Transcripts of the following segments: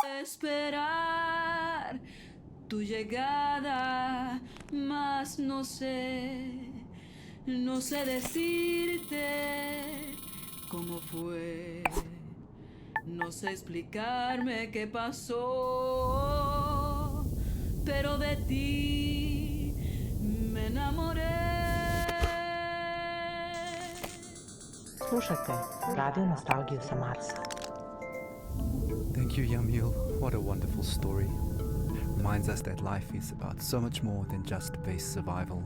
Esperar tu llegada, mas no sé decirte cómo fue, no sé explicarme qué pasó, pero de ti me enamoré. Slušajte Radio Nostalgiju sa Marsa. Thank you, Yamil. What a wonderful story. Reminds us that life is about so much more than just base survival.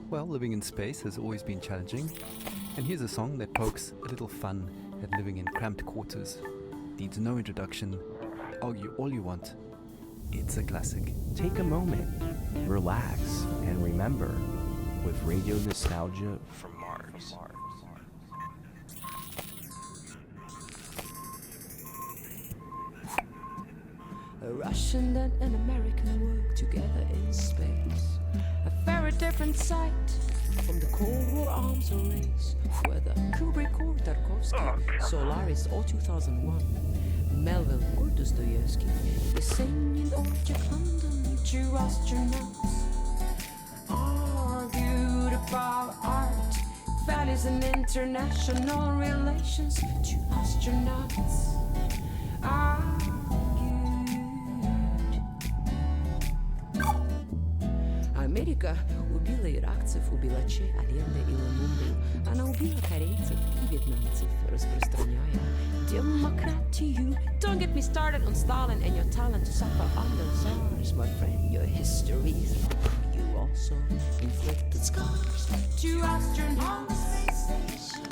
Well, living in space has always been challenging, and here's a song that pokes a little fun at living in cramped quarters. Needs no introduction. Argue all you want. It's a classic. Take a moment, relax, and remember with Radio Nostalgia from Mars. A Russian and an American work together in space. A very different sight from the Cold War arms race. Whether Kubrick or Tarkovsky, Solaris or 2001, Melville or Dostoevsky, Yesenin or Jack London, two astronauts argued about art, values and international relations. Two astronauts argued. Америка убила иракцев, убила Че, Алленде и Лумумбу. Она убила корейцев и вьетнамцев, распространяя демократию. Don't get me started on Stalin and your talent to suffer under czars, my friend. Your history is wrong. You also inflicted scars. Two astronauts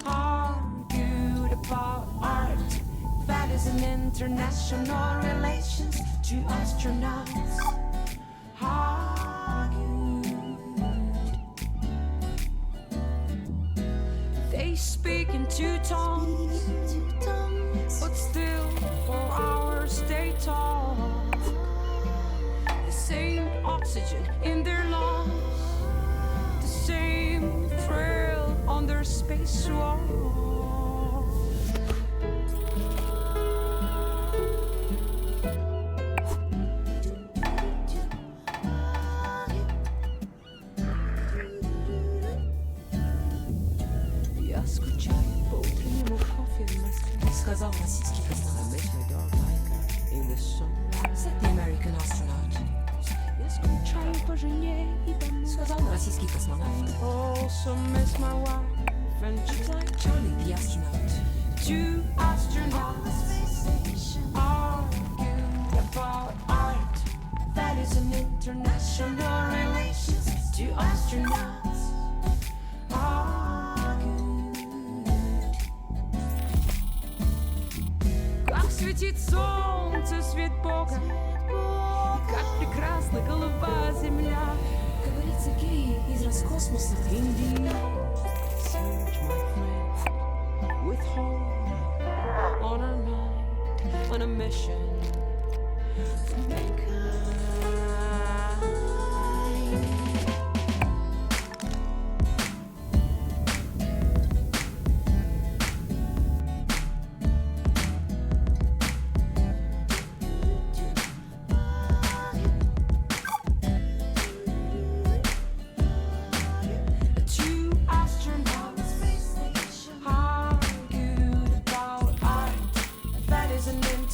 argued about art, values and international relations. Two astronauts they speak in two tongues, but still for hours they talk. The same oxygen in their lungs, the same thrill on their spacewalk. Сказал российский космонавт, make my dog like her in the sunrise. Said the American astronaut. Я скучаю по жене и дому. Сказал российский космонавт. Also miss my wife and just like Charlie the astronaut. Two astronauts argued about art, values and international relations. Two astronauts светит солнце, свет Бога, и как прекрасна голубая земля. Говорится гей из Роскосмоса. Indeed, search my friend, with home on our mind, on a mission to mankind.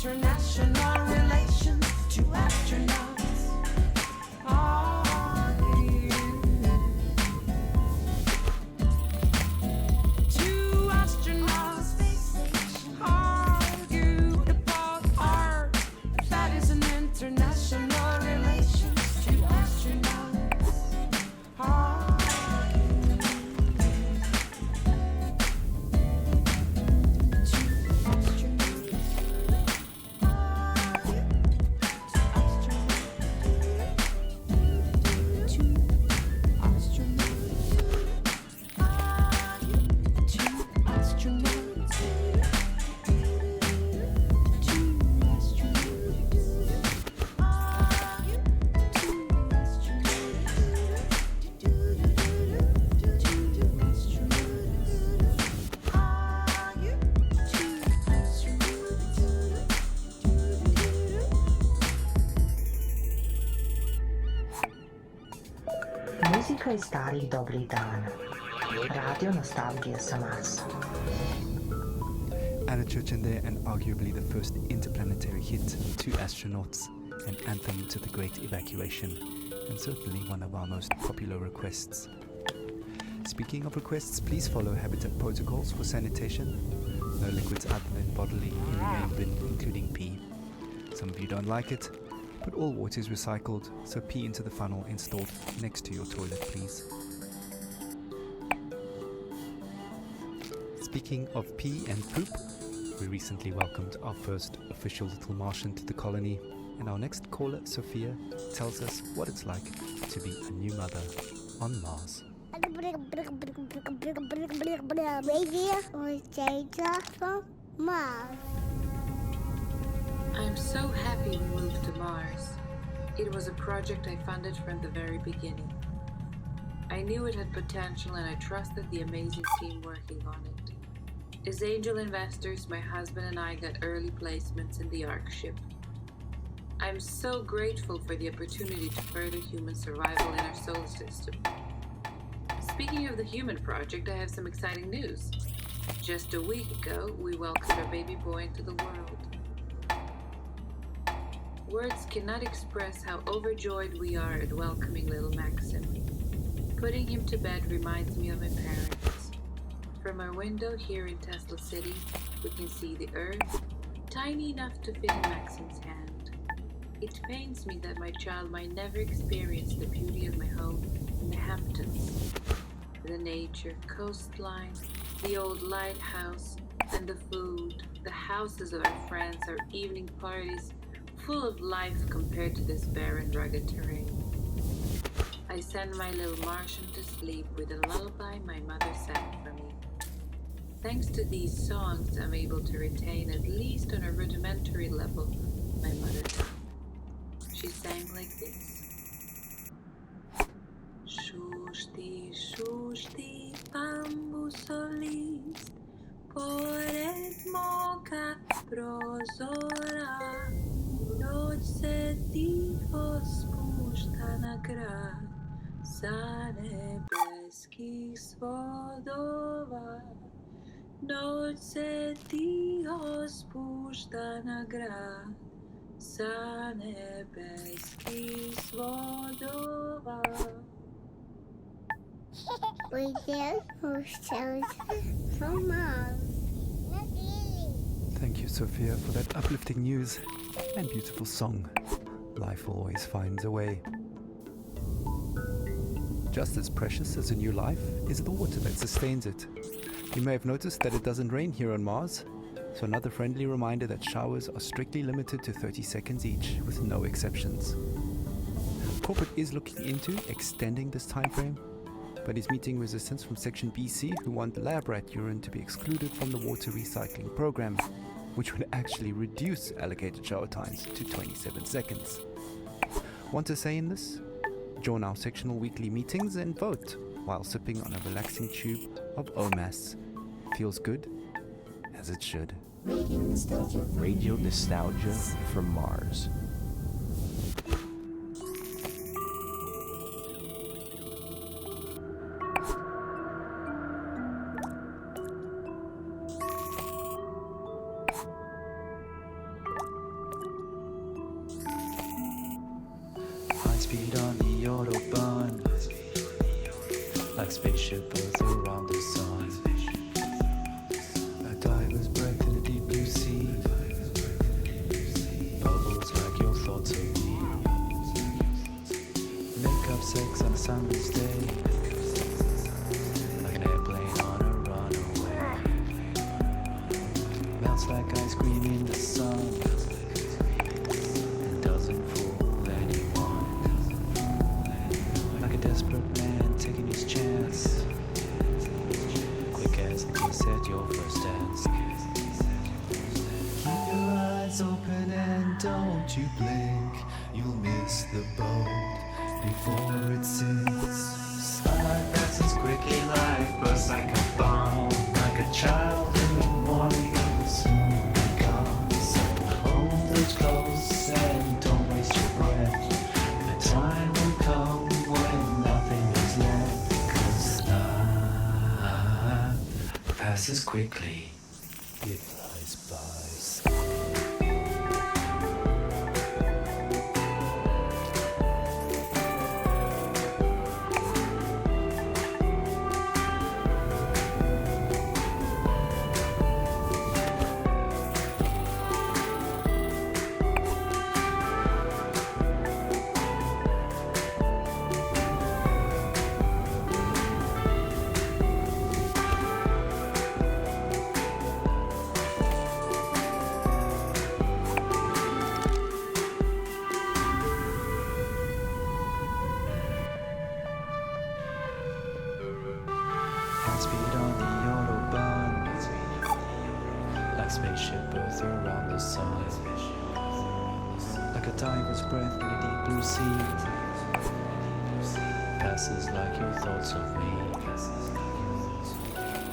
International Slika iz starih dobrih dana. Radio Nostalgija sa Marsa. Anna Churchinder, and arguably the first interplanetary hit, Two Astronauts, an anthem to the Great Evacuation, and certainly one of our most popular requests. Speaking of requests, please follow Habitat protocols for sanitation. No liquids other than bodily in the main bin, including pee. Some of you don't like it, but all water is recycled, so pee into the funnel installed next to your toilet, please. Speaking of pee and poop, we recently welcomed our first official little Martian to the colony, and our next caller, Sophia, tells us what it's like to be a new mother on Mars. I'm so happy we moved to Mars. It was a project I funded from the very beginning. I knew it had potential and I trusted the amazing team working on it. As angel investors, my husband and I got early placements in the Ark ship. I'm so grateful for the opportunity to further human survival in our solar system. Speaking of the human project, I have some exciting news. Just a week ago, we welcomed our baby boy into the world. Words cannot express how overjoyed we are at welcoming little Maxim. Putting him to bed reminds me of my parents. From our window here in Tesla City, we can see the Earth, tiny enough to fit in Maxim's hand. It pains me that my child might never experience the beauty of my home in the Hamptons. The nature, coastline, the old lighthouse, and the food, the houses of our friends, our evening parties, full of life compared to this barren, rugged terrain. I send my little Martian to sleep with a lullaby my mother sang for me. Thanks to these songs, I'm able to retain, at least on a rudimentary level, my mother tongue. She sang like this. Shushti, bambusolist, pored moka prozora, noć se tiho spušta na grad, sa nebeskih svodova. Noć se tiho spušta na grad, sa nebeskih svodova. We did ourselves from Mars. Thank you, Sophia, for that uplifting news and beautiful song. Life always finds a way. Just as precious as a new life is the water that sustains it. You may have noticed that it doesn't rain here on Mars, so another friendly reminder that showers are strictly limited to 30 seconds each, with no exceptions. Corporate is looking into extending this time frame, but is meeting resistance from Section BC, who want the lab rat urine to be excluded from the water recycling program, which would actually reduce allocated shower times to 27 seconds. Want to say in this? Join our sectional weekly meetings and vote while sipping on a relaxing tube of OMAS. Feels good, as it should. Radio Nostalgia from Mars. High speed on the Autobahn, like spaceship Earth around the sun. A diver's breath in a deep blue sea. Bubbles like your thoughts of me. Make up sex on a summer's day, like an airplane on a runaway. Melts like ice cream in the sun, and doesn't fool anyone. Like a desperate man taking his chance, quick as the kiss at your first dance. Keep your eyes open and don't you blink, you'll miss the boat before it sinks. Sunlight passes quickly like bursts like a bomb, like a child in the morning will soon be gone. So hold it close and don't waste your breath. The time will come when nothing is left. passes quickly. It flies by. High speed on the Autobahn, like spaceship Earth around the sun, like a diver's breath in a deep blue sea, passes like your thoughts of me.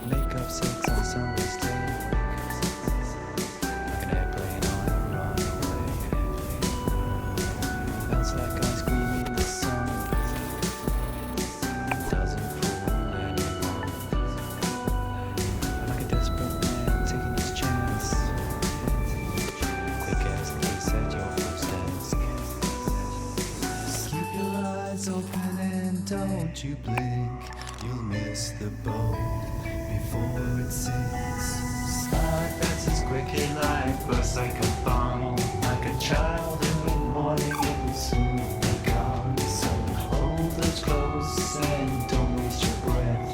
Make up six on summer's day, like an airplane on a runaway. Melts like ice cream in the sun, doesn't fool anyone. Like a desperate man taking his chance, quick as the case at your first desk. Keep your eyes open and don't you blink, you'll miss the boat before it sinks. Slide passes quickly like bus, like a bomb, like a child in the morning, it will soon be gone. So hold it close and don't waste your breath.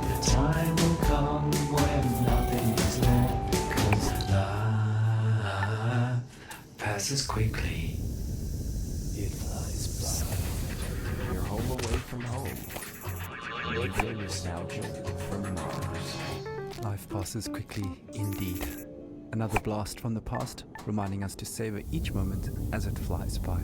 The time will come when nothing is left, 'cause life passes quickly. It flies by. You're home away from home. Radio nostalgia from Mars. Life passes quickly indeed. Another blast from the past, reminding us to savor each moment as it flies by.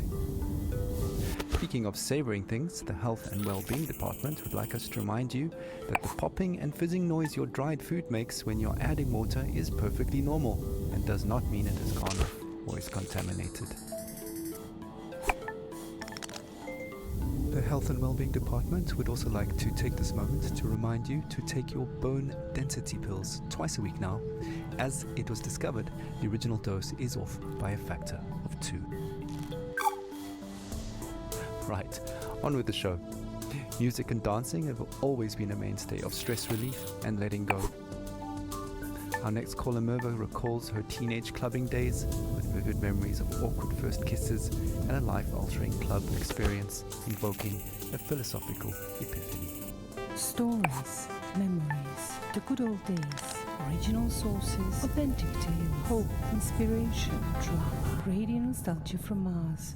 Speaking of savoring things, the Health and Wellbeing Department would like us to remind you that the popping and fizzing noise your dried food makes when you're adding water is perfectly normal and does not mean it has gone off or is contaminated. The Health and Wellbeing Department would also like to take this moment to remind you to take your bone density pills twice a week now, as it was discovered the original dose is off by a factor of 2. Right, on with the show. Music and dancing have always been a mainstay of stress relief and letting go. Our next caller, Merva, recalls her teenage clubbing days with vivid memories of awkward first kisses and a life-altering club experience invoking a philosophical epiphany. Stories, memories, the good old days, original sources, authentic tales, hope, inspiration, drama, radio nostalgia from Mars.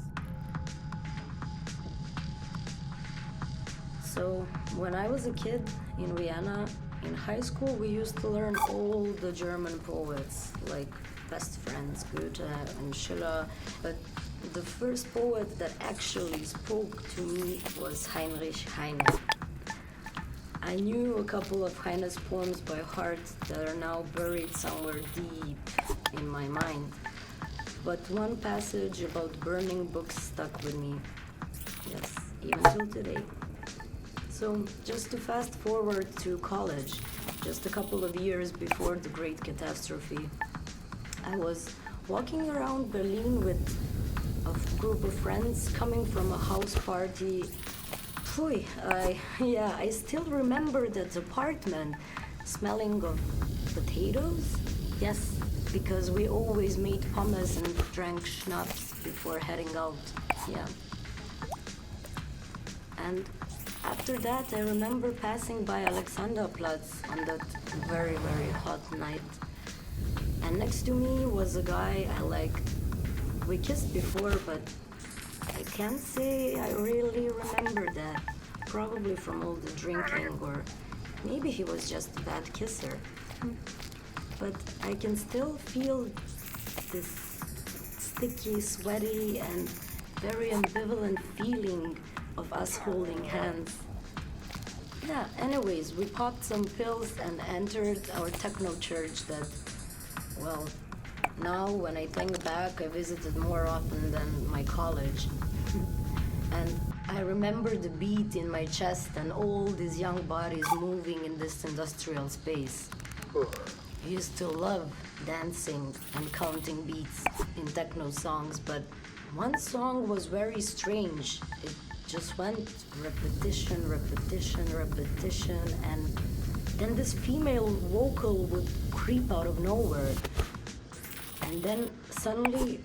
So, when I was a kid in Vienna, in high school, we used to learn all the German poets, like Best Friends, Goethe and Schiller. But the first poet that actually spoke to me was Heinrich Heine. I knew a couple of Heine's poems by heart that are now buried somewhere deep in my mind. But one passage about burning books stuck with me. Yes, even till today. So, just to fast forward to college, just a couple of years before the Great Catastrophe, I was walking around Berlin with a group of friends coming from a house party. Phew, I still remember that apartment smelling of potatoes. Yes, because we always made pommes and drank schnapps before heading out. Yeah. And after that, I remember passing by Alexanderplatz on that very, very hot night. And next to me was a guy I liked. We kissed before, but I can't say I really remember that. Probably from all the drinking, or maybe he was just a bad kisser. But I can still feel this sticky, sweaty, and very ambivalent feeling of us holding hands. Yeah, anyways, we popped some pills and entered our techno church that, well, now when I think back, I visited more often than my college. And I remember the beat in my chest and all these young bodies moving in this industrial space. I used to love dancing and counting beats in techno songs, but one song was very strange. It just went repetition, repetition, repetition, and then this female vocal would creep out of nowhere. And then suddenly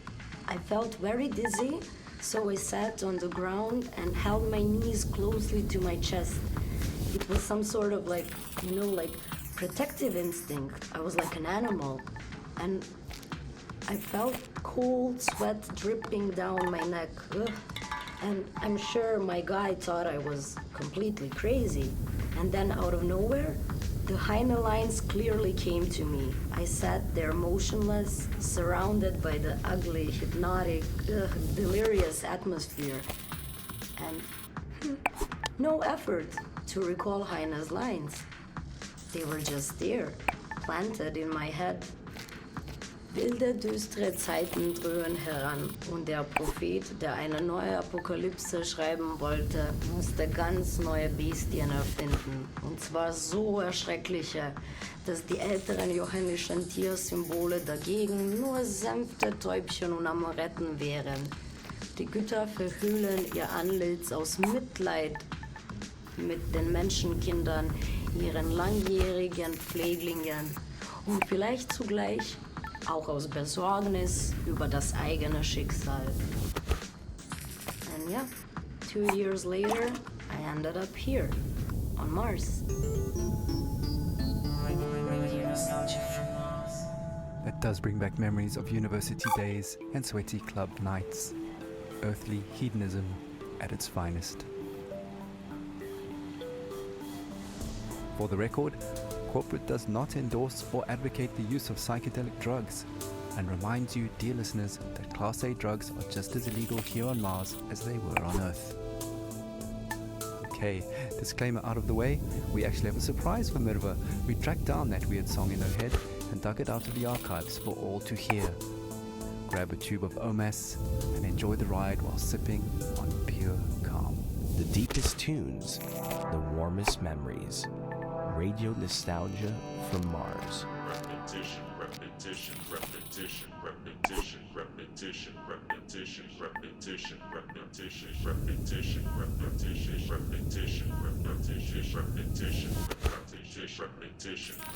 I felt very dizzy, so I sat on the ground and held my knees closely to my chest. It was some sort of like protective instinct. I was like an animal. And I felt cold sweat dripping down my neck. Ugh. And I'm sure my guy thought I was completely crazy. And then out of nowhere, the Heine lines clearly came to me. I sat there motionless, surrounded by the ugly, hypnotic, delirious atmosphere. And no effort to recall Heine's lines. They were just there, planted in my head. Wilde, düstere Zeiten dröhnen heran und der Prophet, der eine neue Apokalypse schreiben wollte, musste ganz neue Bestien erfinden. Und zwar so erschreckliche, dass die älteren johannischen Tiersymbole dagegen nur sanfte Täubchen und Amoretten wären. Die Götter verhüllen ihr Antlitz aus Mitleid mit den Menschenkindern, ihren langjährigen Pfleglingen und vielleicht zugleich auch aus Besorgnis über das eigene Schicksal. And yeah, 2 years later, I ended up here, on Mars. That does bring back memories of university days and sweaty club nights. Earthly hedonism at its finest. For the record, corporate does not endorse or advocate the use of psychedelic drugs and reminds you, dear listeners, that Class A drugs are just as illegal here on Mars as they were on Earth. Okay, disclaimer out of the way, we actually have a surprise for Mirva. We tracked down that weird song in her head and dug it out of the archives for all to hear. Grab a tube of OMAS and enjoy the ride while sipping on pure calm. The deepest tunes, the warmest memories. Radio nostalgia from Mars. Repetition, repetition, repetition, repetition, repetition, repetition, repetition, repetition, repetition, repetition, repetition, repetition, repetition, repetition, repetition,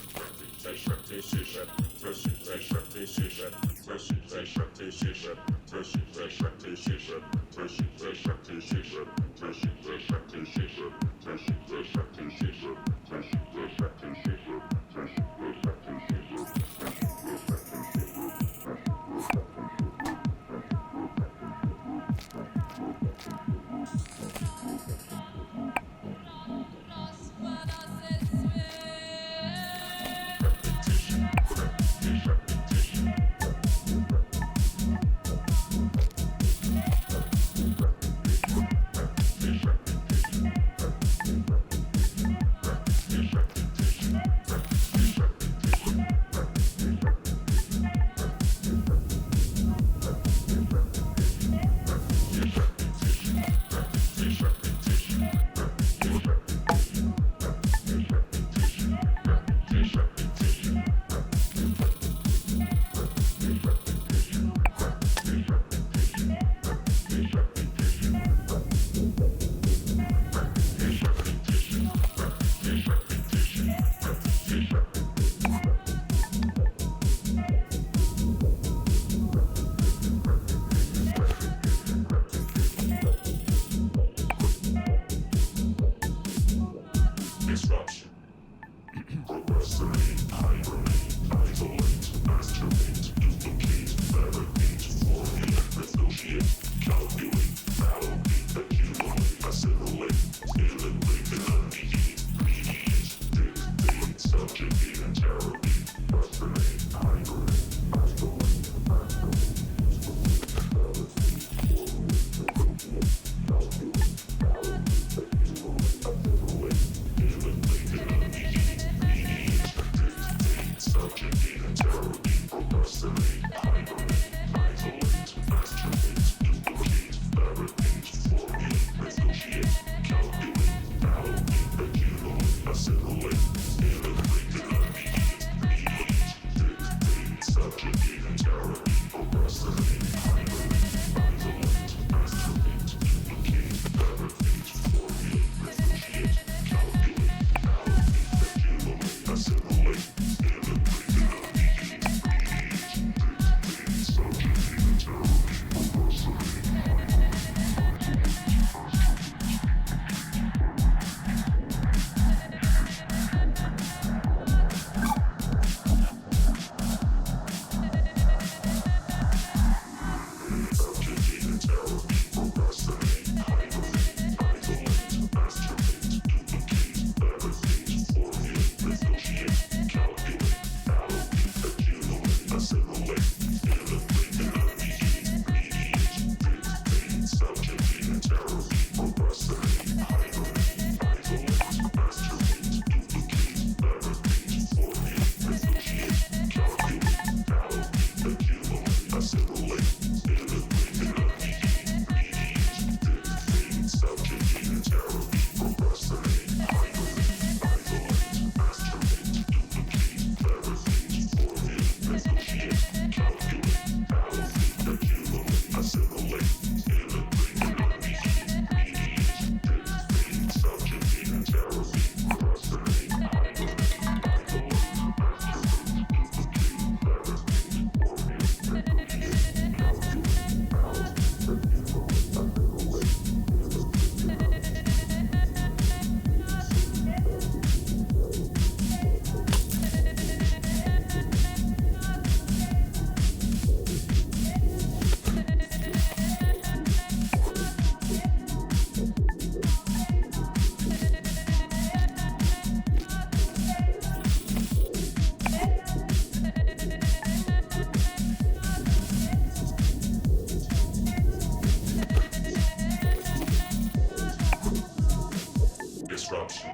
without you.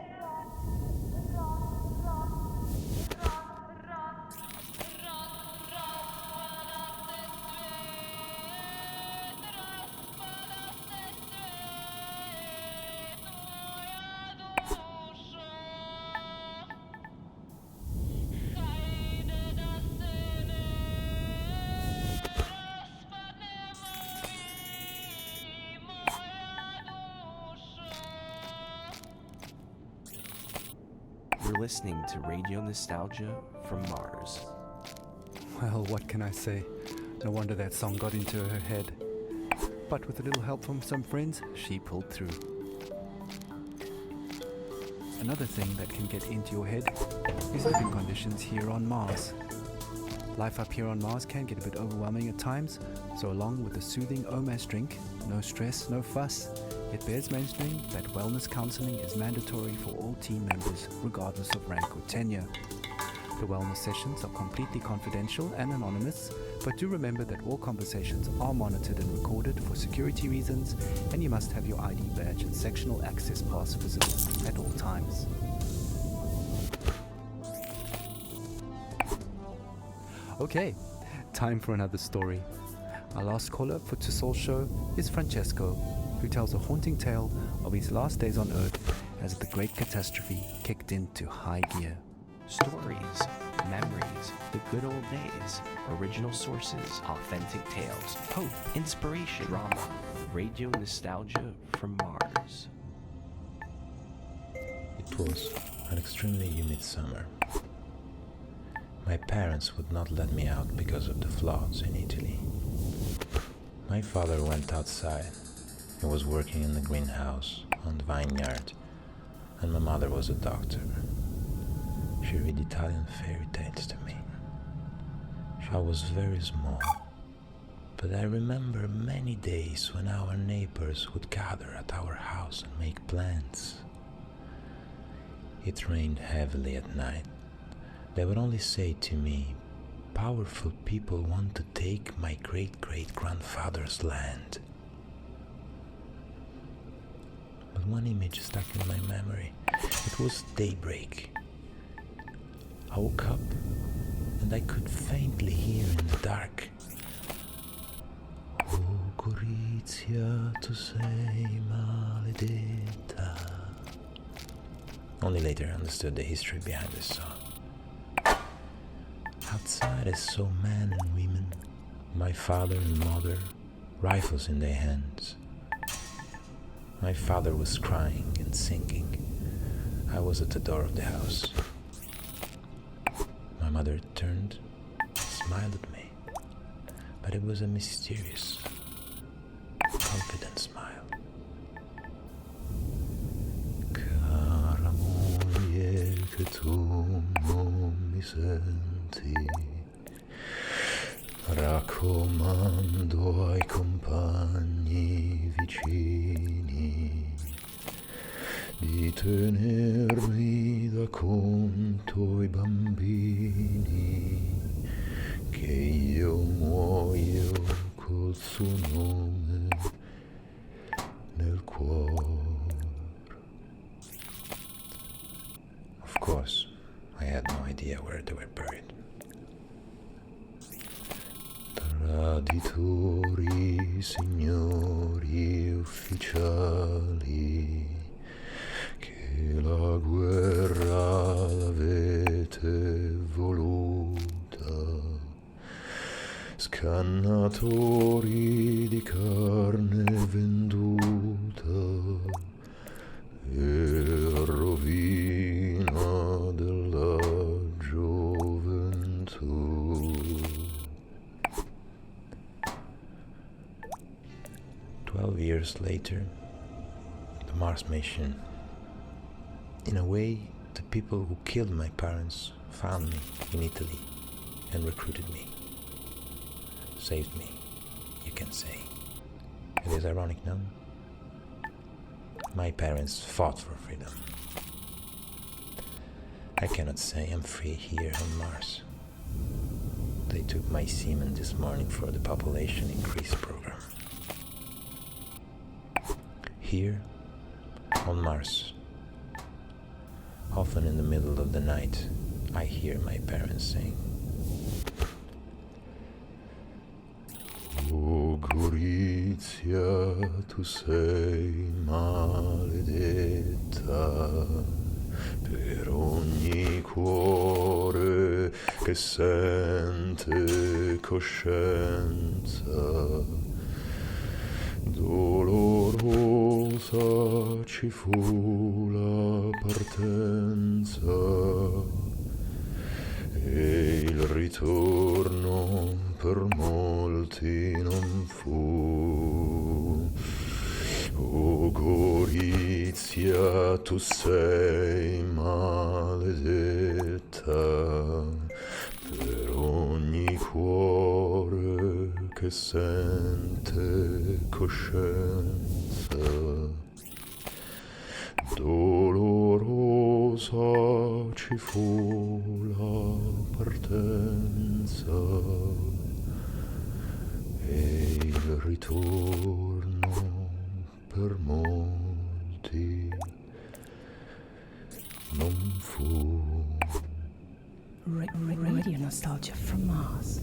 You're listening to Radio Nostalgia from Mars. Well, what can I say? No wonder that song got into her head. But with a little help from some friends, she pulled through. Another thing that can get into your head is living conditions here on Mars. Life up here on Mars can get a bit overwhelming at times, so along with a soothing OMAS drink, no stress, no fuss, it bears mentioning that wellness counseling is mandatory for all team members, regardless of rank or tenure. The wellness sessions are completely confidential and anonymous, but do remember that all conversations are monitored and recorded for security reasons, and you must have your ID badge and sectional access pass visible at all times. Okay, time for another story. Our last caller for Tussol's show is Francesco, who tells a haunting tale of his last days on Earth as the Great Catastrophe kicked into high gear. Stories, memories, the good old days, original sources, authentic tales, hope, inspiration, drama, radio nostalgia from Mars. It was an extremely humid summer. My parents would not let me out because of the floods in Italy. My father went outside. He was working in the greenhouse on the vineyard, and my mother was a doctor. She read Italian fairy tales to me. I was very small, but I remember many days when our neighbors would gather at our house and make plans. It rained heavily at night. They would only say to me, "Powerful people want to take my great-great-grandfather's land." But one image stuck in my memory. It was daybreak. I woke up and I could faintly hear in the dark, "Oh Gorizia, tu sei maledetta." Only later I understood the history behind this song. Outside I saw men and women, my father and mother, rifles in their hands. My father was crying and singing. I was at the door of the house. My mother turned, smiled at me, but it was a mysterious, confident smile. Cara moglie che tu non mi senti, raccomando ai compagni vicini di tenermi da conto i bambini, che io muoio col suo nome nel cuore. Of course, I had no idea where they were buried. Traditori, signori ufficiali, che la guerra l'avete voluta, scannatori di carne venduta e rovina della gioventù. 12 years later, the Mars mission. In a way, the people who killed my parents found me in Italy and recruited me. Saved me, you can say. It is ironic, no? My parents fought for freedom. I cannot say I'm free here on Mars. They took my semen this morning for the population increase program. Here, on Mars, Often in the middle of the night, I hear my parents sing. O Gorizia, tu sei maledetta per ogni cuore che sente coscienza. Dolorosa ci fu la partenza e il ritorno per molti non fu. O Gorizia, tu sei maledetta per ogni cuore che sente coscienza. Dolorosa ci fu la partenza e il ritorno per molti non fu. Radio nostalgia from Mars.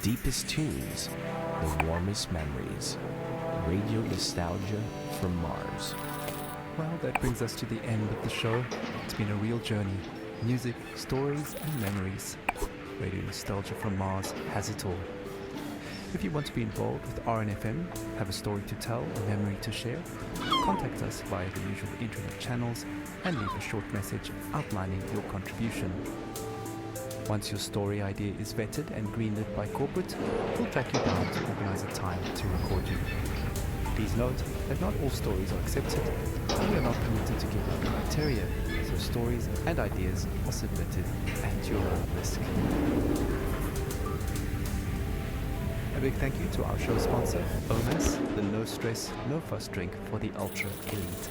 deepest tunes, the warmest memories. Radio nostalgia from Mars. Well, that brings us to the end of the show. It's been a real journey. Music, stories, and memories. Radio Nostalgia from Mars has it all. If you want to be involved with RNFM, have a story to tell, a memory to share, contact us via the usual internet channels and leave a short message outlining your contribution. Once your story idea is vetted and greenlit by corporate, we'll track you down to organize a time to record you. Please note that not all stories are accepted, and we are not permitted to give out criteria, so stories and ideas are submitted at your own risk. A big thank you to our show sponsor, OMAS, the no stress, no fuss drink for the ultra elite.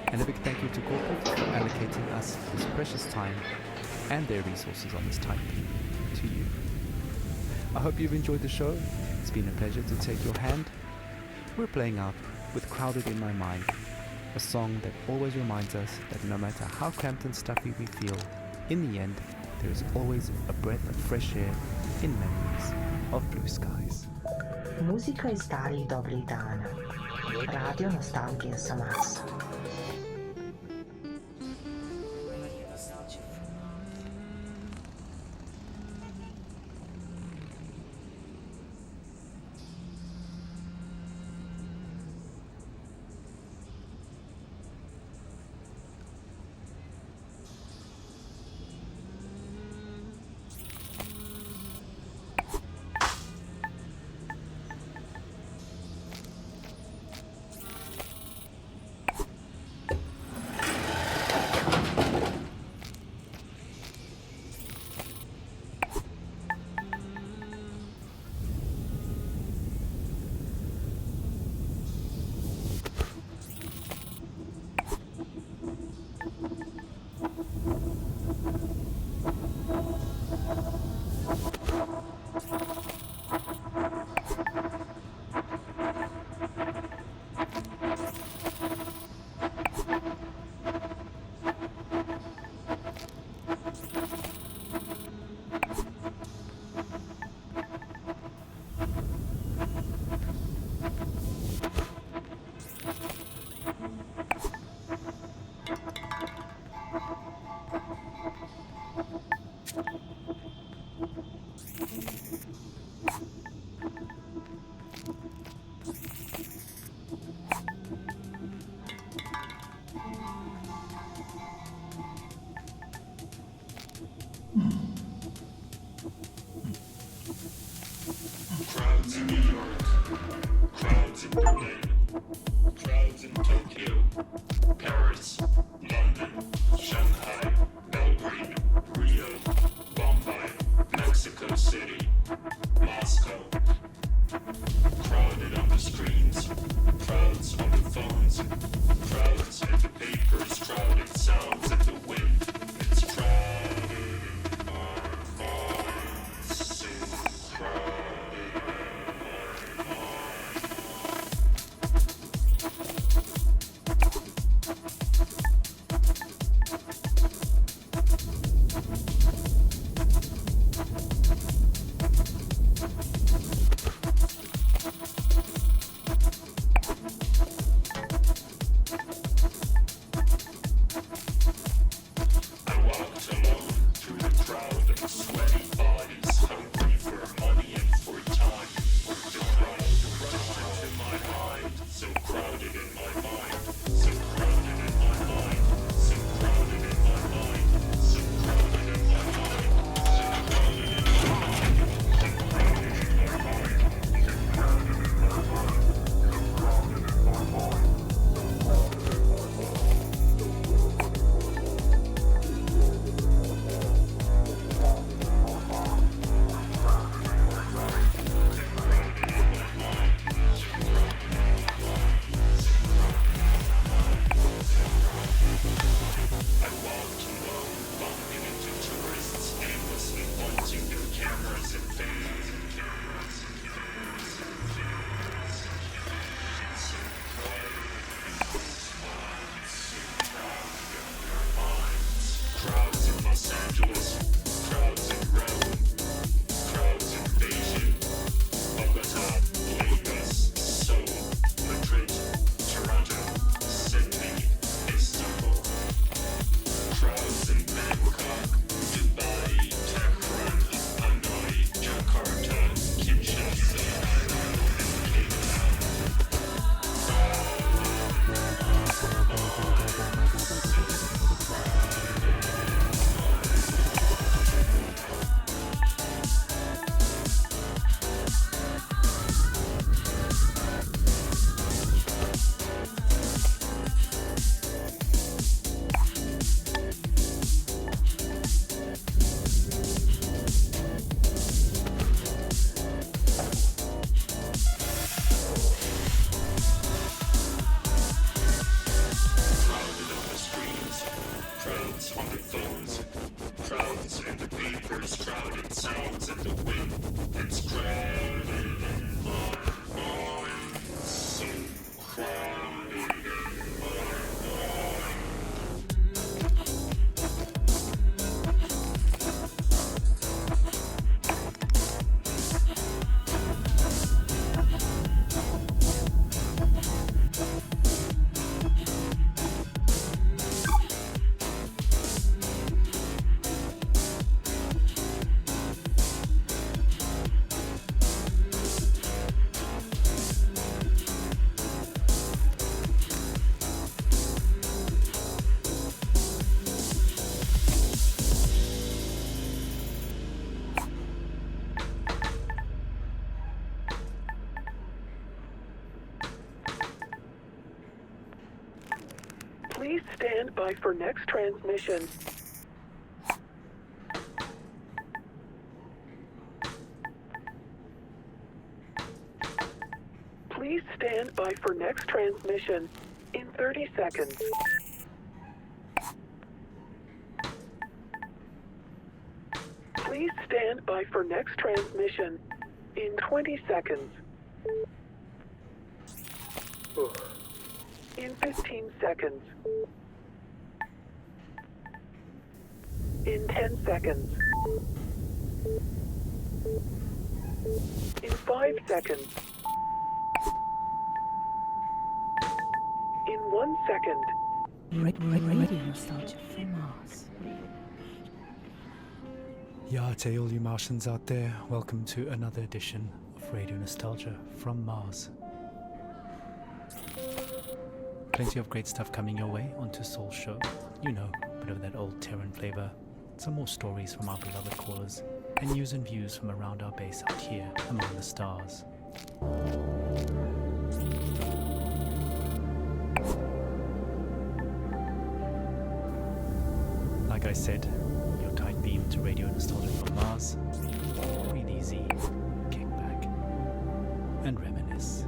And a big thank you to corporate for allocating us this precious time and their resources on this tight thing to you. I hope you've enjoyed the show. It's been a pleasure to take your hand. We're playing out with Crowded in My Mind, a song that always reminds us that no matter how cramped and stuffy we feel, in the end, there is always a breath of fresh air in memories of blue skies. Muzika iz starih dobrih dana. Radio nostalgija sa Marsa. Crowds in New York, crowds in Berlin, crowds in Tokyo, Paris, London, Shanghai, Belgrade, Rio, Bombay, Mexico City, Moscow. Crowded on the screens, crowds on the phones, crowds at the papers, crowded sounds at the wind. It's crowded in our minds, so crowded. crowds on the phones, crowds in the papers, crowded sounds in the wind. It's crowded in my mind, so crowded in my mind. Please stand by for next transmission. Please stand by for next transmission in 30 seconds. Please stand by for next transmission in 20 seconds. In 15 seconds. In 10 seconds. In 5 seconds. In 1 second. Radio Nostalgia from Mars. Yeah, to all you Martians out there, welcome to another edition of Radio Nostalgia from Mars. Plenty of great stuff coming your way onto Soul Show. You know, a bit of that old Terran flavor, some more stories from our beloved callers, and news and views from around our base out here among the stars. Like I said, your tight beam to Radio Nostalgia from Mars. Breathe easy, kick back, and reminisce.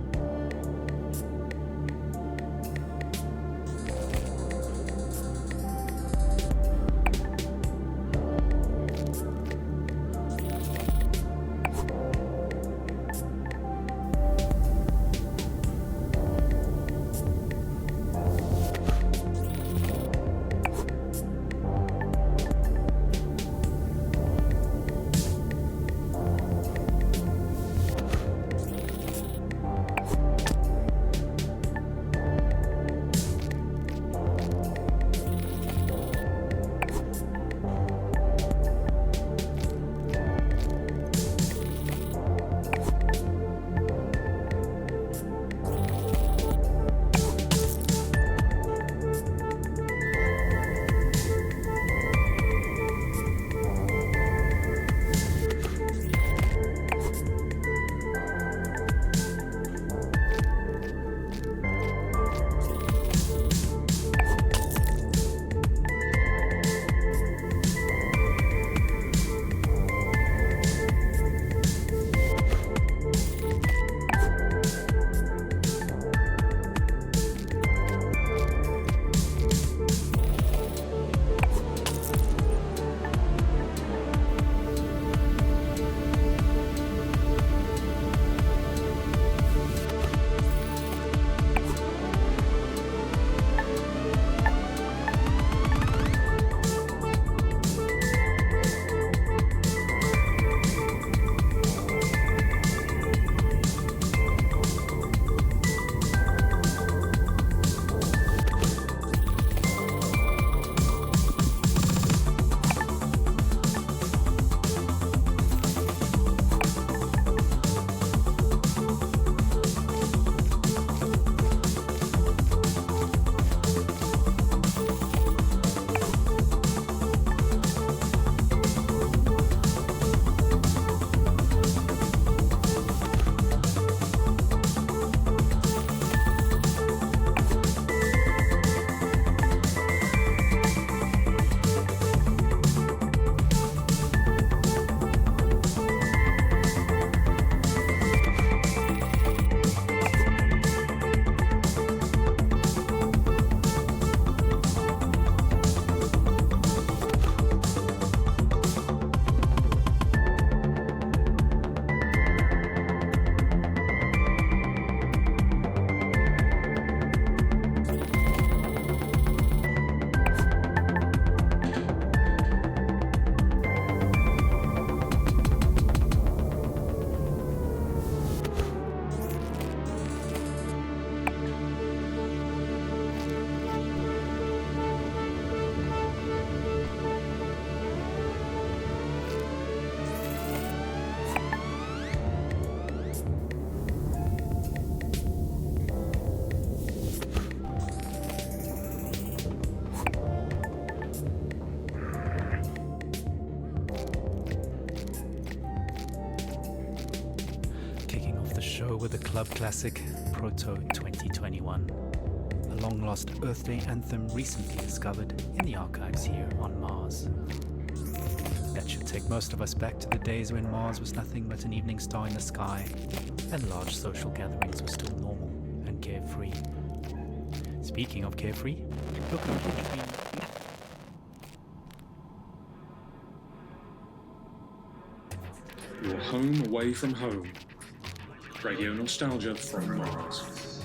show with a club classic, Proto 2021, a long-lost Earth Day anthem recently discovered in the archives here on Mars. That should take most of us back to the days when Mars was nothing but an evening star in the sky, and large social gatherings were still normal and carefree. Speaking of carefree, look at carefree. Your home away from home. Radio nostalgia from Mars.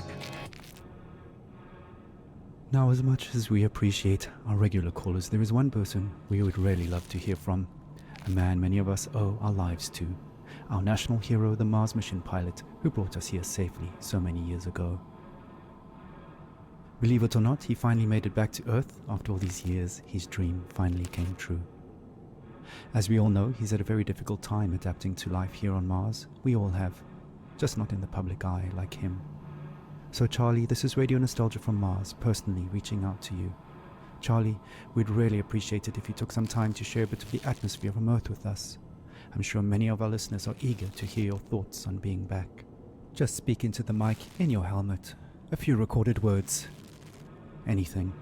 Now, as much as we appreciate our regular callers, there is one person we would really love to hear from. A man many of us owe our lives to. Our national hero, the Mars mission pilot, who brought us here safely so many years ago. Believe it or not, he finally made it back to Earth. After all these years, his dream finally came true. As we all know, he's had a very difficult time adapting to life here on Mars. We all have, just not in the public eye like him. So Charlie, this is Radio Nostalgia from Mars, personally reaching out to you. Charlie, we'd really appreciate it if you took some time to share a bit of the atmosphere from Earth with us. I'm sure many of our listeners are eager to hear your thoughts on being back. Just speak into the mic in your helmet. A few recorded words. Anything.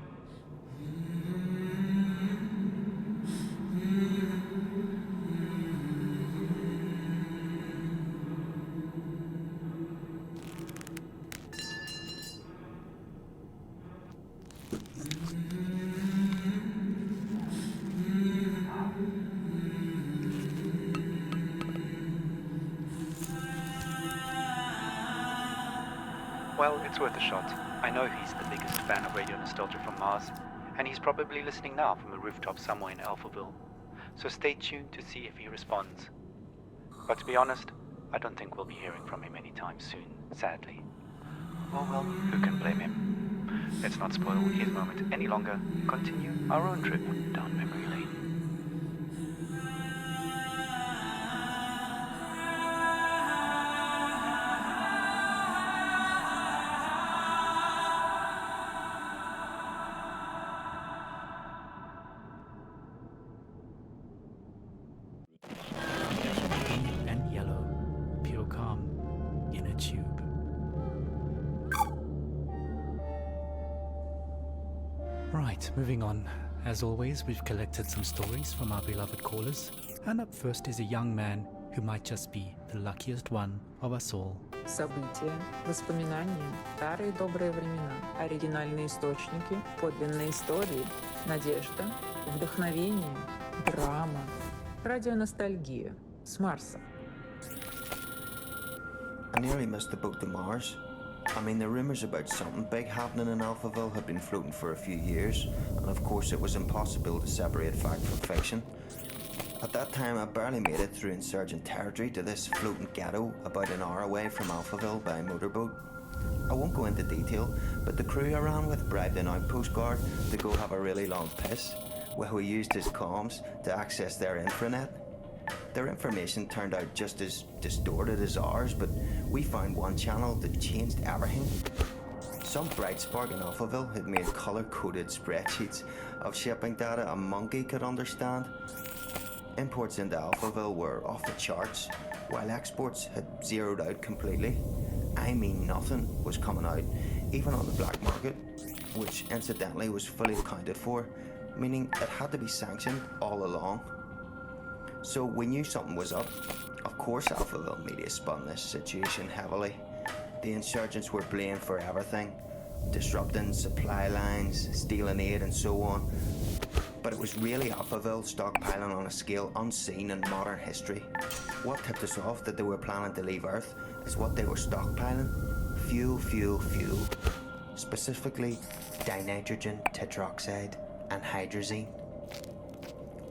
Well, it's worth a shot. I know he's the biggest fan of Radio Nostalgia from Mars, and he's probably listening now from a rooftop somewhere in Alphaville. So stay tuned to see if he responds. But to be honest, I don't think we'll be hearing from him anytime soon, sadly. Oh well, who can blame him? Let's not spoil his moment any longer. Continue our own trip down memory lane. And yellow, pure calm, in a tube. Right, moving on. As always, we've collected some stories from our beloved callers, and up first is a young man who might just be the luckiest one of us all. События, воспоминания, старые добрые времена, оригинальные источники, подлинные истории, надежда, вдохновение, драма, радионостальгия с Марса. I nearly missed the boat to Mars. I mean, the rumours about something big happening in Alphaville had been floating for a few years, and of course it was impossible to separate fact from fiction. At that time, I barely made it through insurgent territory to this floating ghetto about an hour away from Alphaville by motorboat. I won't go into detail, but the crew I ran with bribed an outpost guard to go have a really long piss, while we used his comms to access their intranet. Their information turned out just as distorted as ours, but we found one channel that changed everything. Some bright spark in Alphaville had made colour-coded spreadsheets of shipping data a monkey could understand. Imports into Alphaville were off the charts, while exports had zeroed out completely. I mean, nothing was coming out, even on the black market, which incidentally was fully accounted for, meaning it had to be sanctioned all along. So we knew something was up. Of course Alphaville media spun this situation heavily. The insurgents were blamed for everything, disrupting supply lines, stealing aid and so on. But it was really Alphaville stockpiling on a scale unseen in modern history. What tipped us off that they were planning to leave Earth is what they were stockpiling. Fuel, fuel, fuel. Specifically, dinitrogen tetroxide and hydrazine.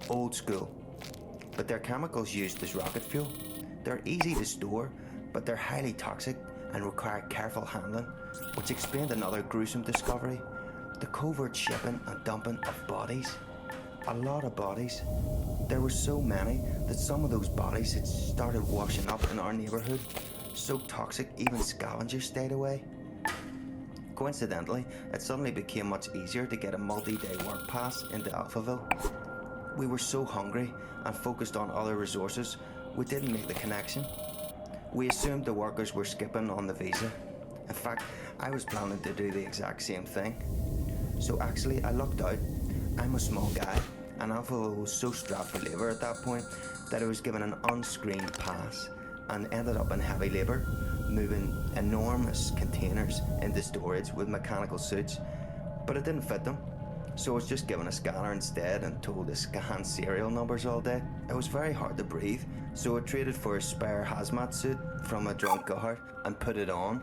Old school. But they're chemicals used as rocket fuel. They're easy to store, but they're highly toxic and require careful handling, which explained another gruesome discovery: the covert shipping and dumping of bodies. A lot of bodies. There were so many that some of those bodies had started washing up in our neighbourhood, so toxic even scavengers stayed away. Coincidentally, it suddenly became much easier to get a multi-day work pass into Alphaville. We were so hungry and focused on other resources, we didn't make the connection. We assumed the workers were skipping on the visa. In fact, I was planning to do the exact same thing. So actually, I lucked out. I'm a small guy, and Alphaville was so strapped for labour at that point that I was given an unscreened pass and ended up in heavy labour, moving enormous containers into storage with mechanical suits. But it didn't fit them, so I was just given a scanner instead and told to scan serial numbers all day. It was very hard to breathe, so I traded for a spare hazmat suit from a drunk guard and put it on.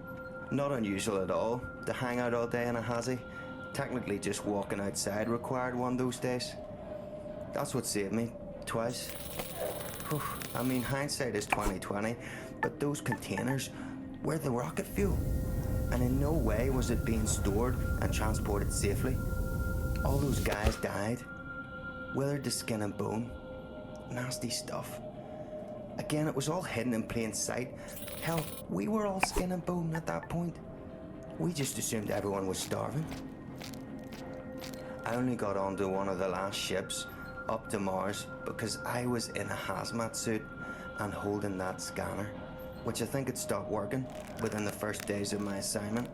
Not unusual at all to hang out all day in a hazy. Technically just walking outside required one those days. That's what saved me, twice. Whew. I mean, hindsight is 20/20, but those containers were the rocket fuel, and in no way was it being stored and transported safely. All those guys died, withered to skin and bone. Nasty stuff. Again, it was all hidden in plain sight. Hell, we were all skin and bone at that point. We just assumed everyone was starving. I only got onto one of the last ships up to Mars because I was in a hazmat suit and holding that scanner, which I think had stopped working within the first days of my assignment.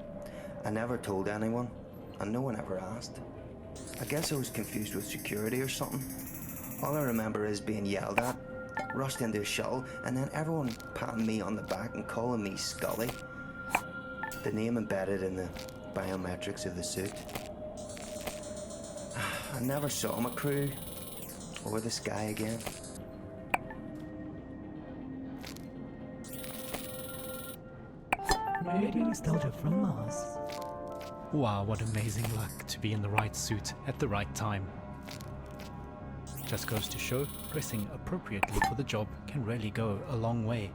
I never told anyone, and no one ever asked. I guess I was confused with security or something. All I remember is being yelled at, rushed into a shuttle, and then everyone patting me on the back and calling me Scully, the name embedded in the biometrics of the suit. I never saw my crew or the sky again. Radio Nostalgia from Mars. Wow, what amazing luck to be in the right suit at the right time. Just goes to show, dressing appropriately for the job can really go a long way.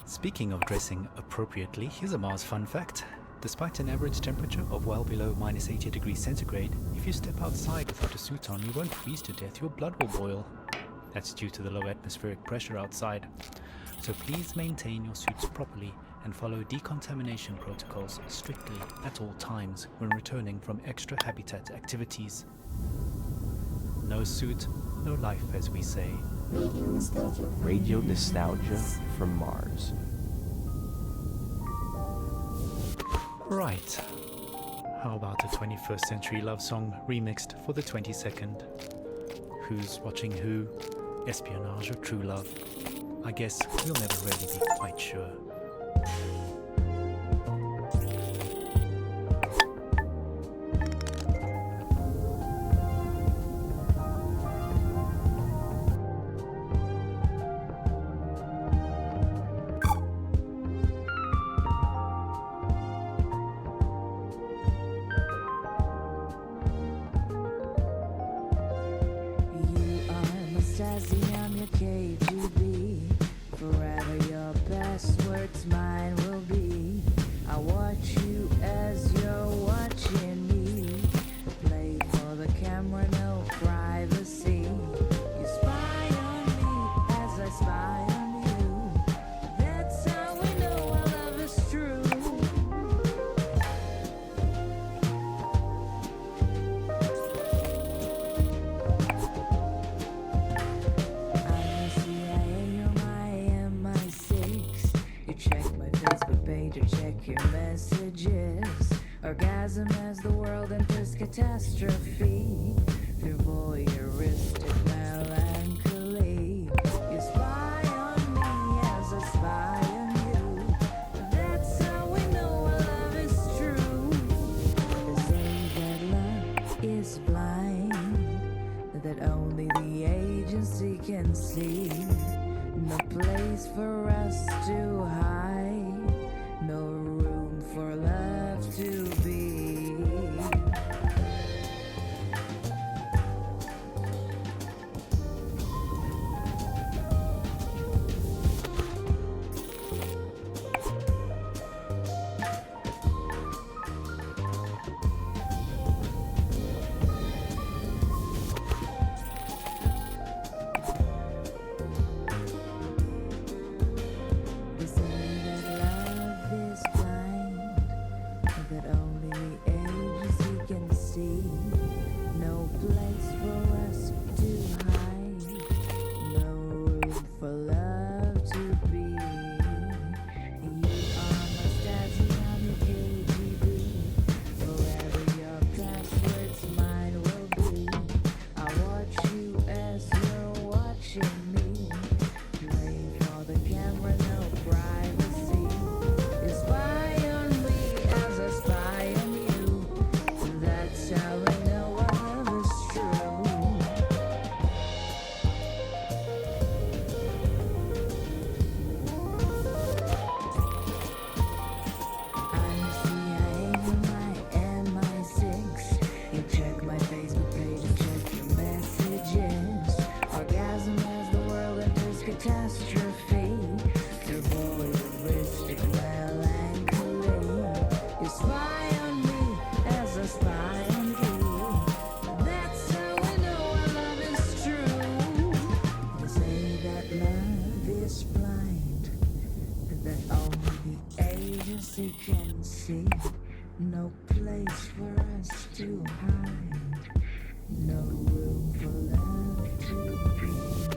Speaking of dressing appropriately, here's a Mars fun fact. Despite an average temperature of well below minus 80 degrees centigrade, if you step outside without a suit on, you won't freeze to death, your blood will boil. That's due to the low atmospheric pressure outside. So please maintain your suits properly and follow decontamination protocols strictly at all times when returning from extra habitat activities. No suit, no life, as we say. Radio Nostalgia from Mars. Right. How about a 21st century love song remixed for the 22nd? Who's watching who? Espionage or true love? I guess we'll never really be quite sure. I'm your KGB. Forever your passwords mine will be. I watch you as you're watching me. Play for the camera, no privacy. You spy on me as I spy on you. That's how we know our love is true. To check your messages. Orgasm as the world enters catastrophe. Through voyeuristic melancholy. You spy on me as I spy on you. That's how we know our love is true. They say that love is blind, that only the agency can see. No place for us to hide. No room for love to be. Facebook page and check your messages. Orgasm as the world enters catastrophe. Through voyeuristic melancholy. You spy on me as I spy on you. That's how I know our love is true. They say that love is blind, that only the agency can see. No place for us to hide, no room for love to breathe.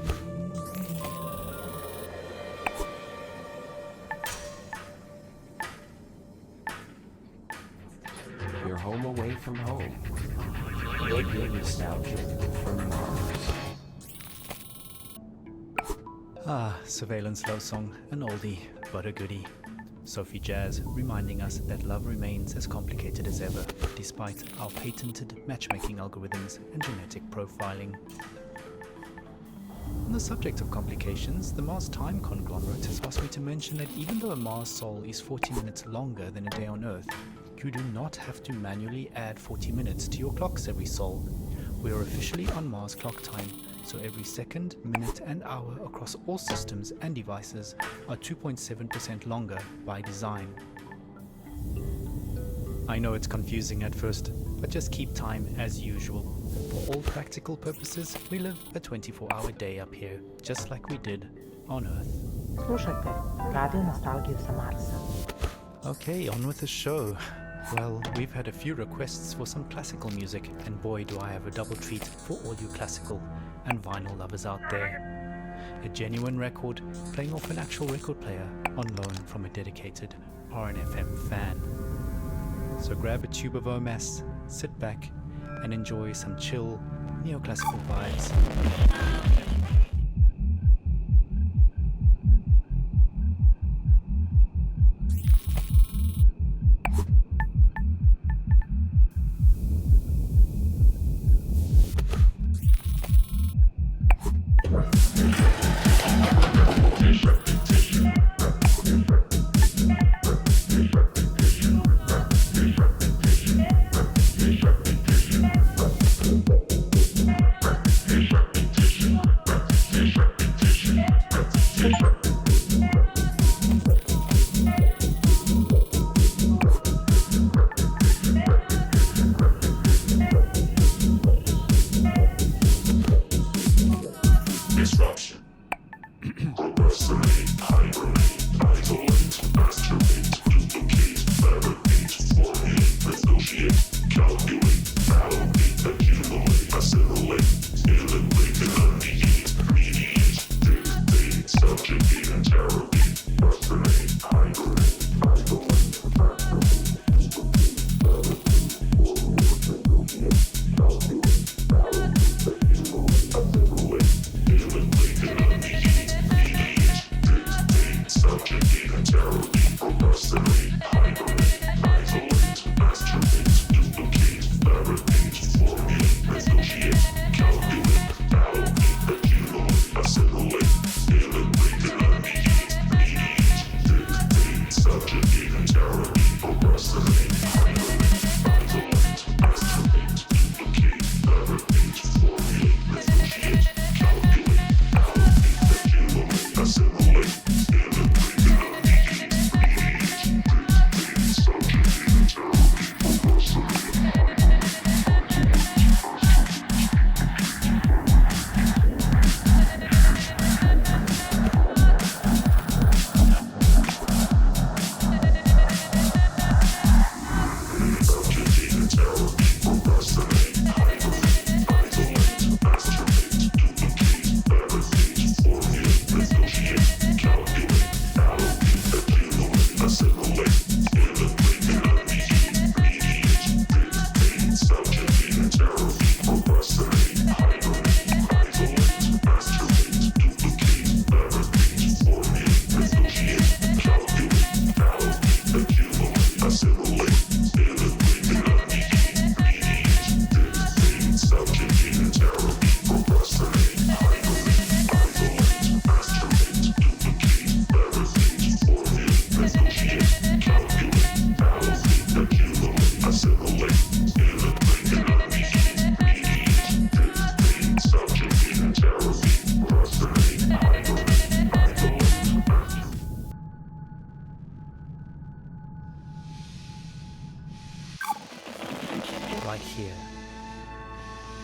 You're home away from home. Radio nostalgia from Mars. Ah, Surveillance Love Song, an oldie, but a goodie. Sophie Jazz reminding us that love remains as complicated as ever, despite our patented matchmaking algorithms and genetic profiling. On the subject of complications, the Mars Time conglomerate has asked me to mention that even though a Mars sol is 40 minutes longer than a day on Earth, you do not have to manually add 40 minutes to your clocks every sol. We are officially on Mars clock time, so every second, minute and hour across all systems and devices are 2.7% longer by design. I know it's confusing at first, but just keep time as usual. For all practical purposes, we live a 24-hour day up here, just like we did on Earth. Slušajte Radio Nostalgiju sa Marsa. Okay, on with the show. Well, we've had a few requests for some classical music, and boy do I have a double treat for all you classical and vinyl lovers out there. A genuine record playing off an actual record player on loan from a dedicated RNFM fan. So grab a tube of OMS, sit back and enjoy some chill neoclassical vibes. Repetition.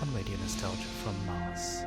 on Radio Nostalgia from Mars.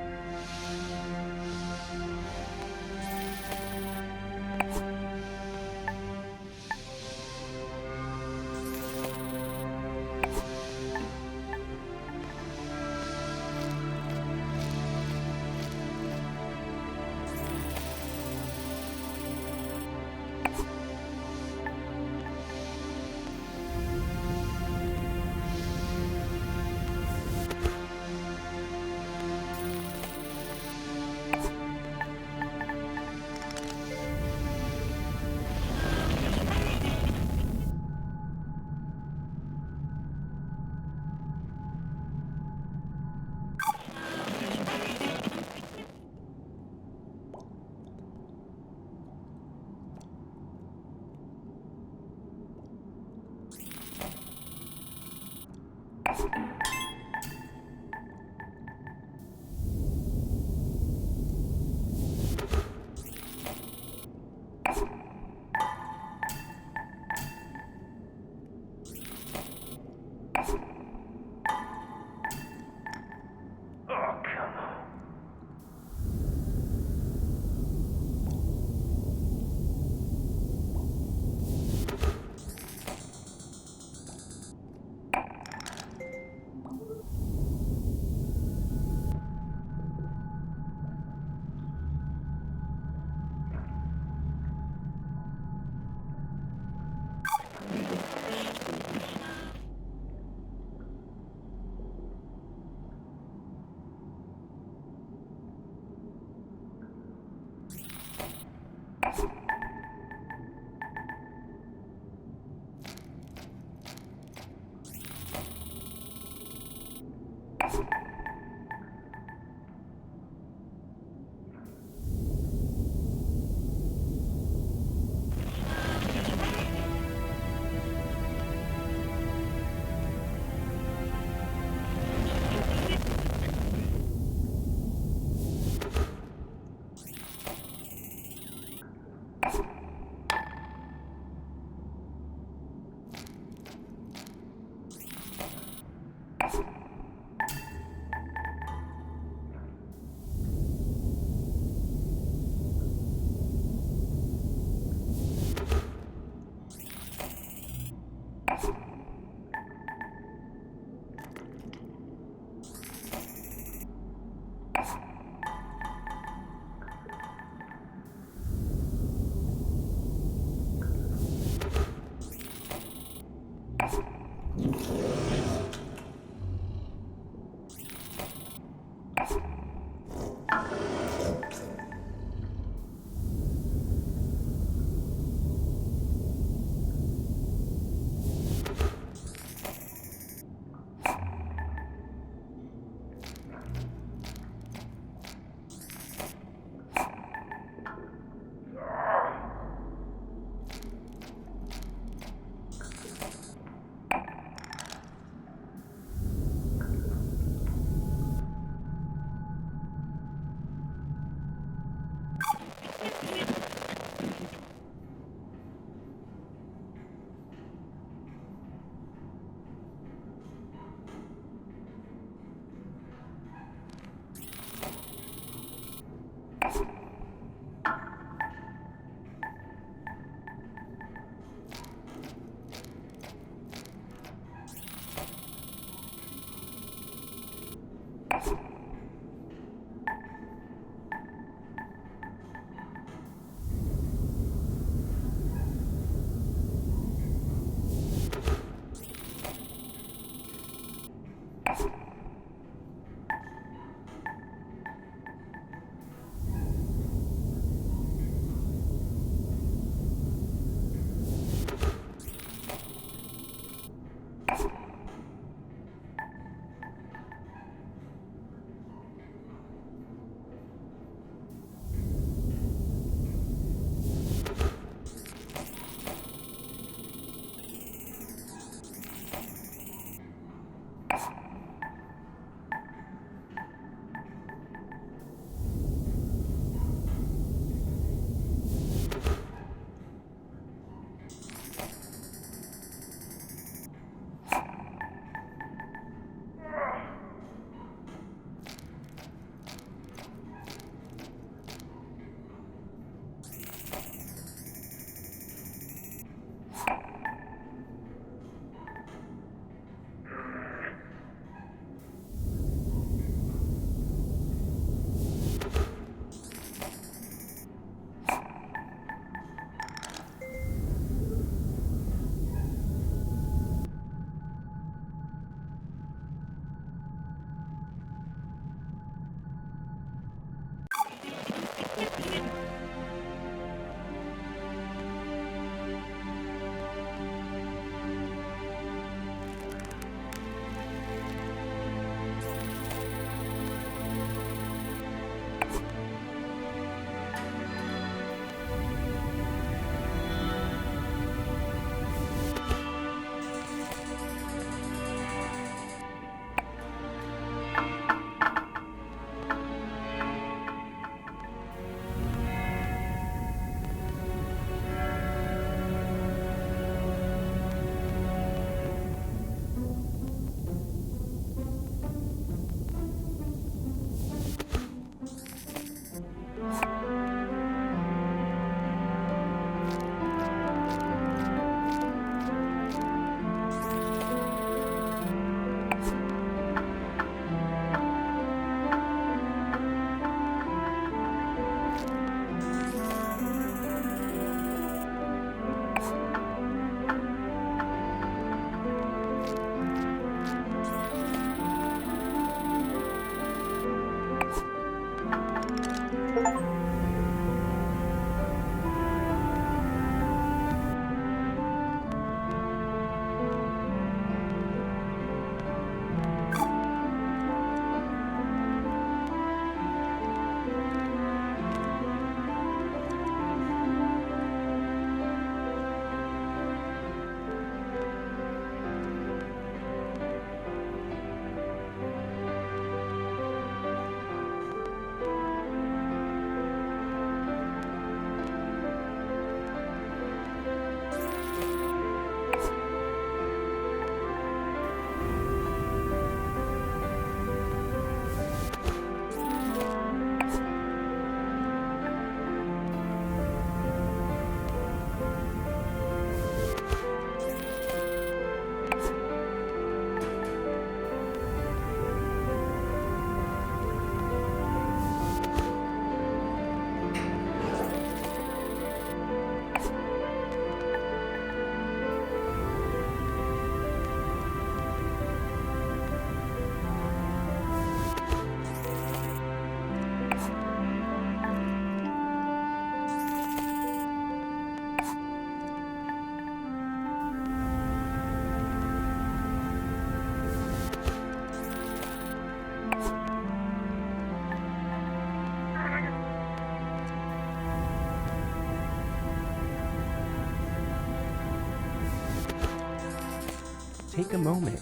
take a moment,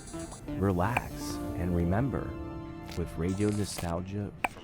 relax, and remember with Radio Nostalgia from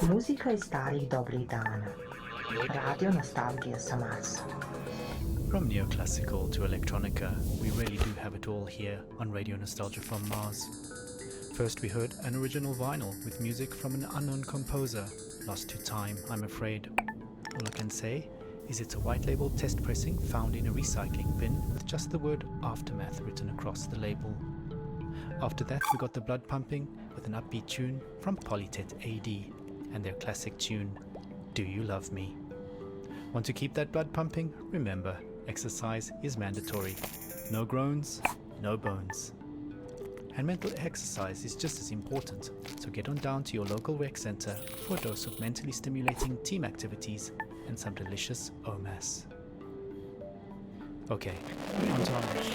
Muzika iz starih dobrih dana. Radio Nostalgija sa Marsa. From neoclassical to electronica, we really do have it all here on Radio Nostalgia from Mars. First we heard an original vinyl with music from an unknown composer, lost to time, I'm afraid. All I can say is it's a white label test pressing found in a recycling bin with just the word Aftermath written across the label. After that we got the blood pumping with an upbeat tune from Polytet AD and their classic tune, Do You Love Me? Want to keep that blood pumping? Remember, exercise is mandatory. No groans, no bones. And mental exercise is just as important, so get on down to your local rec center for a dose of mentally stimulating team activities and some delicious OMAS. Okay, on to our match.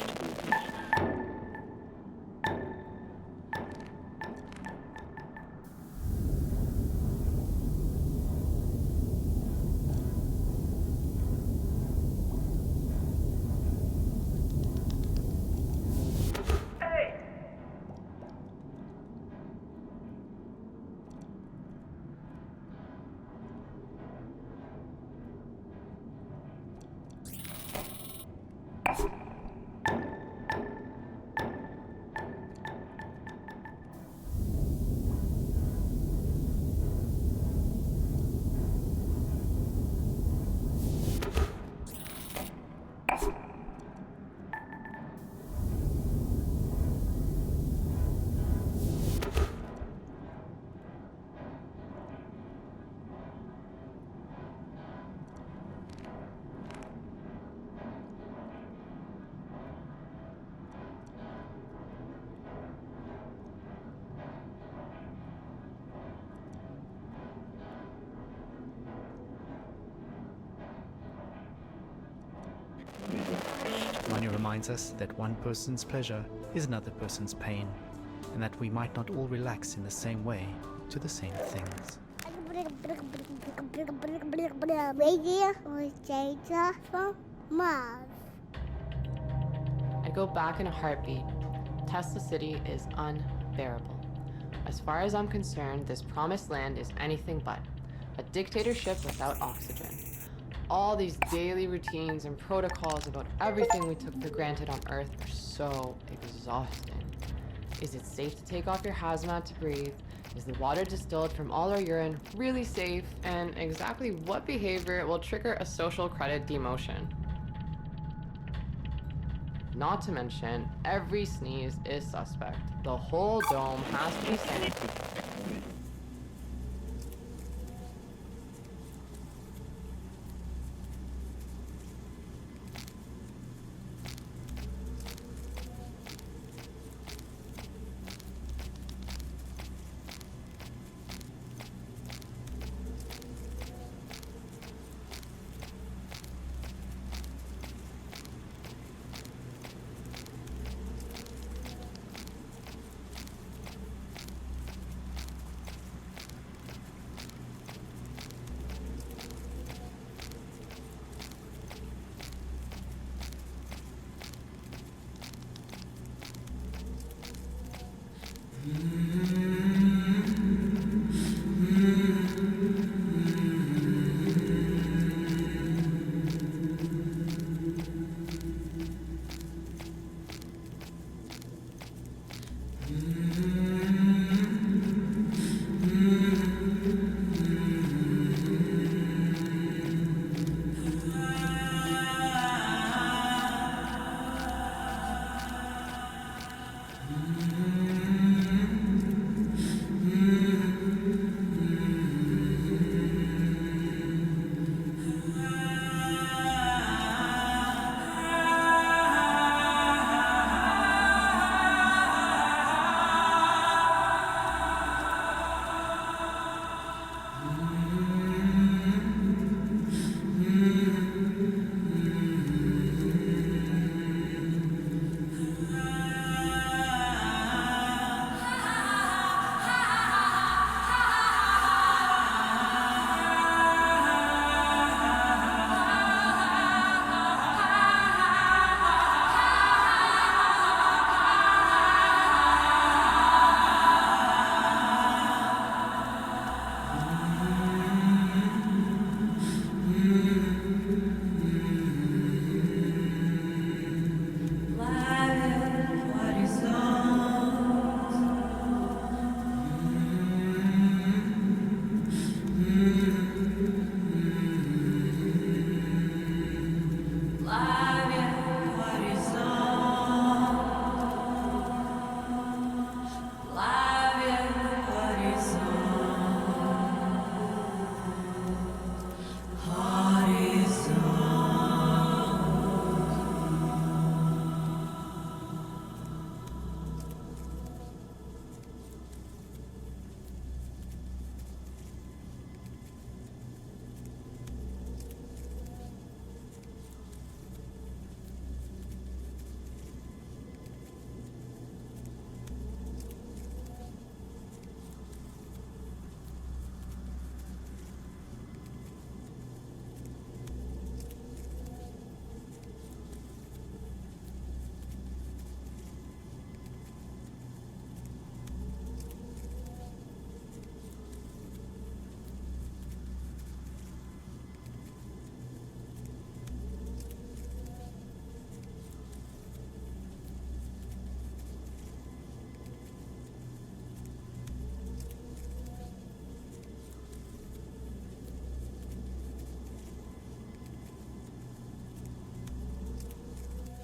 Manya reminds us that one person's pleasure is another person's pain, and that we might not all relax in the same way to the same things. Radio Nostalgia from Mars. I go back in a heartbeat. Tesla City is unbearable. As far as I'm concerned, this promised land is anything but a dictatorship without oxygen. All these daily routines and protocols about everything we took for granted on Earth are so exhausting. Is it safe to take off your hazmat to breathe? Is the water distilled from all our urine really safe? And exactly what behavior will trigger a social credit demotion? Not to mention, every sneeze is suspect. The whole dome has to be sanitized.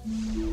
Thank you.